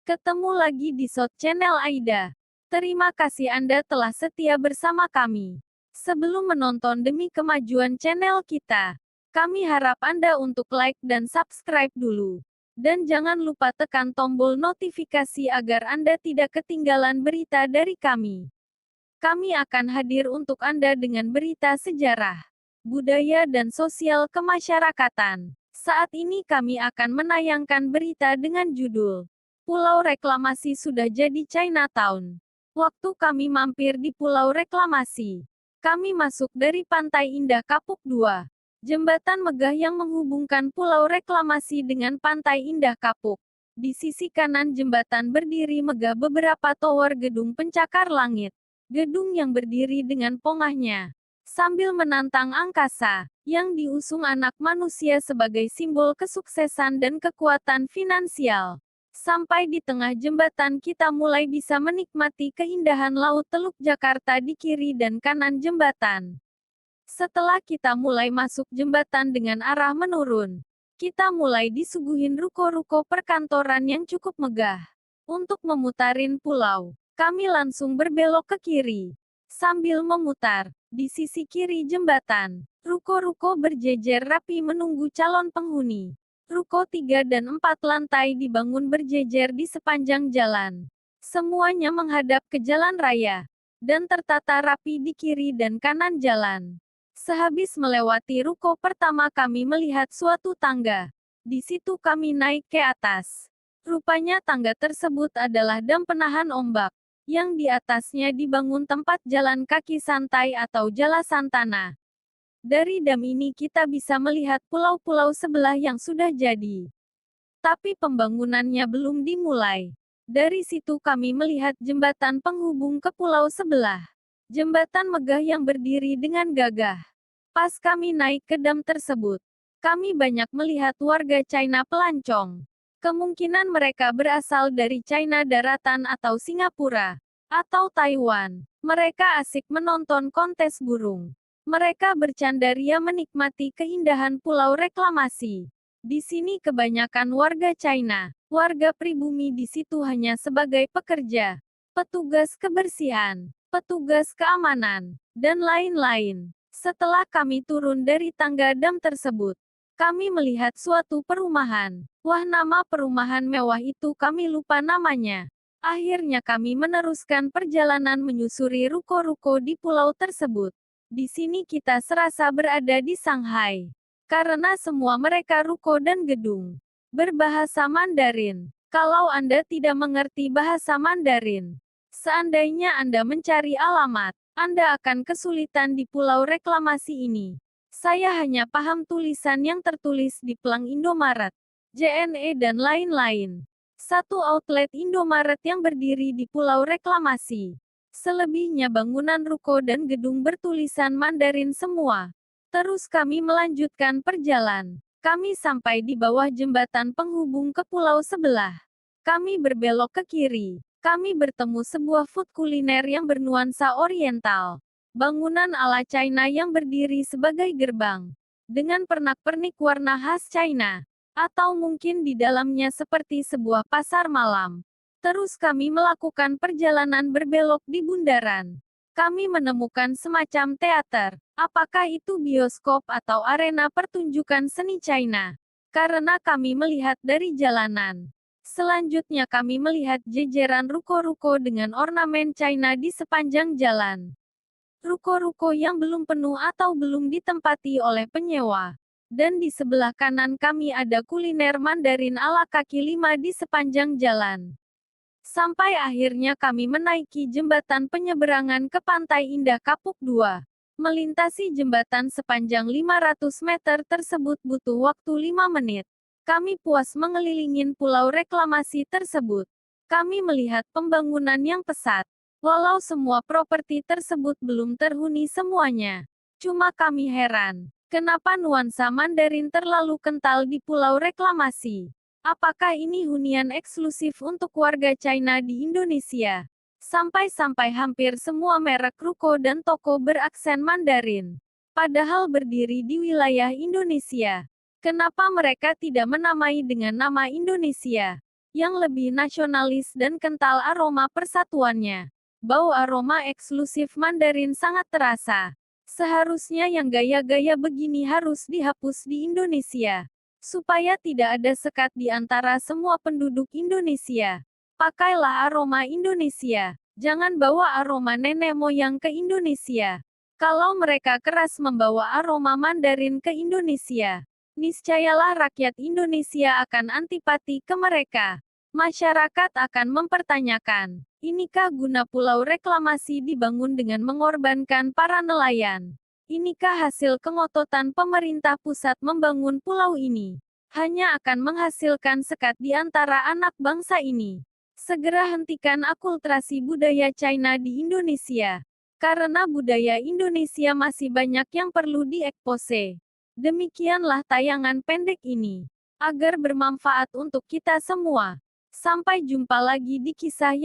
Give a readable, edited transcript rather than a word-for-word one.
Ketemu lagi di Short Channel Aida. Terima kasih Anda telah setia bersama kami. Sebelum menonton demi kemajuan channel kita, kami harap Anda untuk like dan subscribe dulu. Dan jangan lupa tekan tombol notifikasi agar Anda tidak ketinggalan berita dari kami. Kami akan hadir untuk Anda dengan berita sejarah, budaya dan sosial kemasyarakatan. Saat ini kami akan menayangkan berita dengan judul Pulau Reklamasi sudah jadi Chinatown. Waktu kami mampir di Pulau Reklamasi, kami masuk dari Pantai Indah Kapuk 2, jembatan megah yang menghubungkan Pulau Reklamasi dengan Pantai Indah Kapuk. Di sisi kanan jembatan berdiri megah beberapa tower gedung pencakar langit. Gedung yang berdiri dengan pongahnya, sambil menantang angkasa, yang diusung anak manusia sebagai simbol kesuksesan dan kekuatan finansial. Sampai di tengah jembatan kita mulai bisa menikmati keindahan Laut Teluk Jakarta di kiri dan kanan jembatan. Setelah kita mulai masuk jembatan dengan arah menurun, kita mulai disuguhin ruko-ruko perkantoran yang cukup megah. Untuk memutarin pulau, kami langsung berbelok ke kiri. Sambil memutar, di sisi kiri jembatan, ruko-ruko berjejer rapi menunggu calon penghuni. Ruko 3 dan 4 lantai dibangun berjejer di sepanjang jalan. Semuanya menghadap ke jalan raya, dan tertata rapi di kiri dan kanan jalan. Sehabis melewati ruko pertama kami melihat suatu tangga. Di situ kami naik ke atas. Rupanya tangga tersebut adalah dam penahan ombak, yang di atasnya dibangun tempat jalan kaki santai atau jala santana. Dari dam ini kita bisa melihat pulau-pulau sebelah yang sudah jadi. Tapi pembangunannya belum dimulai. Dari situ kami melihat jembatan penghubung ke pulau sebelah. Jembatan megah yang berdiri dengan gagah. Pas kami naik ke dam tersebut, kami banyak melihat warga China pelancong. Kemungkinan mereka berasal dari China daratan atau Singapura, atau Taiwan. Mereka asik menonton kontes burung. Mereka bercandaria menikmati keindahan Pulau Reklamasi. Di sini kebanyakan warga China, warga pribumi di situ hanya sebagai pekerja, petugas kebersihan, petugas keamanan, dan lain-lain. Setelah kami turun dari tangga dam tersebut, kami melihat suatu perumahan. Wah, nama perumahan mewah itu kami lupa namanya. Akhirnya kami meneruskan perjalanan menyusuri ruko-ruko di pulau tersebut. Di sini kita serasa berada di Shanghai. Karena semua mereka ruko dan gedung berbahasa Mandarin. Kalau Anda tidak mengerti bahasa Mandarin, seandainya Anda mencari alamat, Anda akan kesulitan di Pulau Reklamasi ini. Saya hanya paham tulisan yang tertulis di pelang Indomaret, JNE dan lain-lain. Satu outlet Indomaret yang berdiri di Pulau Reklamasi. Selebihnya bangunan ruko dan gedung bertulisan Mandarin semua. Terus kami melanjutkan perjalanan. Kami sampai di bawah jembatan penghubung ke pulau sebelah. Kami berbelok ke kiri. Kami bertemu sebuah food kuliner yang bernuansa oriental. Bangunan ala China yang berdiri sebagai gerbang. Dengan pernak-pernik warna khas China. Atau mungkin di dalamnya seperti sebuah pasar malam. Terus kami melakukan perjalanan berbelok di bundaran. Kami menemukan semacam teater. Apakah itu bioskop atau arena pertunjukan seni China? Karena kami melihat dari jalanan. Selanjutnya kami melihat jejeran ruko-ruko dengan ornamen China di sepanjang jalan. Ruko-ruko yang belum penuh atau belum ditempati oleh penyewa. Dan di sebelah kanan kami ada kuliner Mandarin ala kaki lima di sepanjang jalan. Sampai akhirnya kami menaiki jembatan penyeberangan ke Pantai Indah Kapuk 2. Melintasi jembatan sepanjang 500 meter tersebut butuh waktu 5 menit. Kami puas mengelilingin pulau reklamasi tersebut. Kami melihat pembangunan yang pesat. Walau semua properti tersebut belum terhuni semuanya. Cuma kami heran, kenapa nuansa Mandarin terlalu kental di pulau reklamasi. Apakah ini hunian eksklusif untuk warga China di Indonesia? Sampai-sampai hampir semua merek ruko dan toko beraksen Mandarin. Padahal berdiri di wilayah Indonesia. Kenapa mereka tidak menamai dengan nama Indonesia? yang lebih nasionalis dan kental aroma persatuannya. Bau aroma eksklusif Mandarin sangat terasa. Seharusnya yang gaya-gaya begini harus dihapus di Indonesia. Supaya tidak ada sekat di antara semua penduduk Indonesia. Pakailah aroma Indonesia. Jangan bawa aroma nenek moyang ke Indonesia. Kalau mereka keras membawa aroma Mandarin ke Indonesia, niscayalah rakyat Indonesia akan antipati ke mereka. Masyarakat akan mempertanyakan, inikah guna pulau reklamasi dibangun dengan mengorbankan para nelayan? Inikah hasil kengototan pemerintah pusat membangun pulau ini? Hanya akan menghasilkan sekat di antara anak bangsa ini. Segera hentikan akulturasi budaya China di Indonesia. Karena budaya Indonesia masih banyak yang perlu diekspose. Demikianlah tayangan pendek ini. Agar bermanfaat untuk kita semua. Sampai jumpa lagi di kisah yang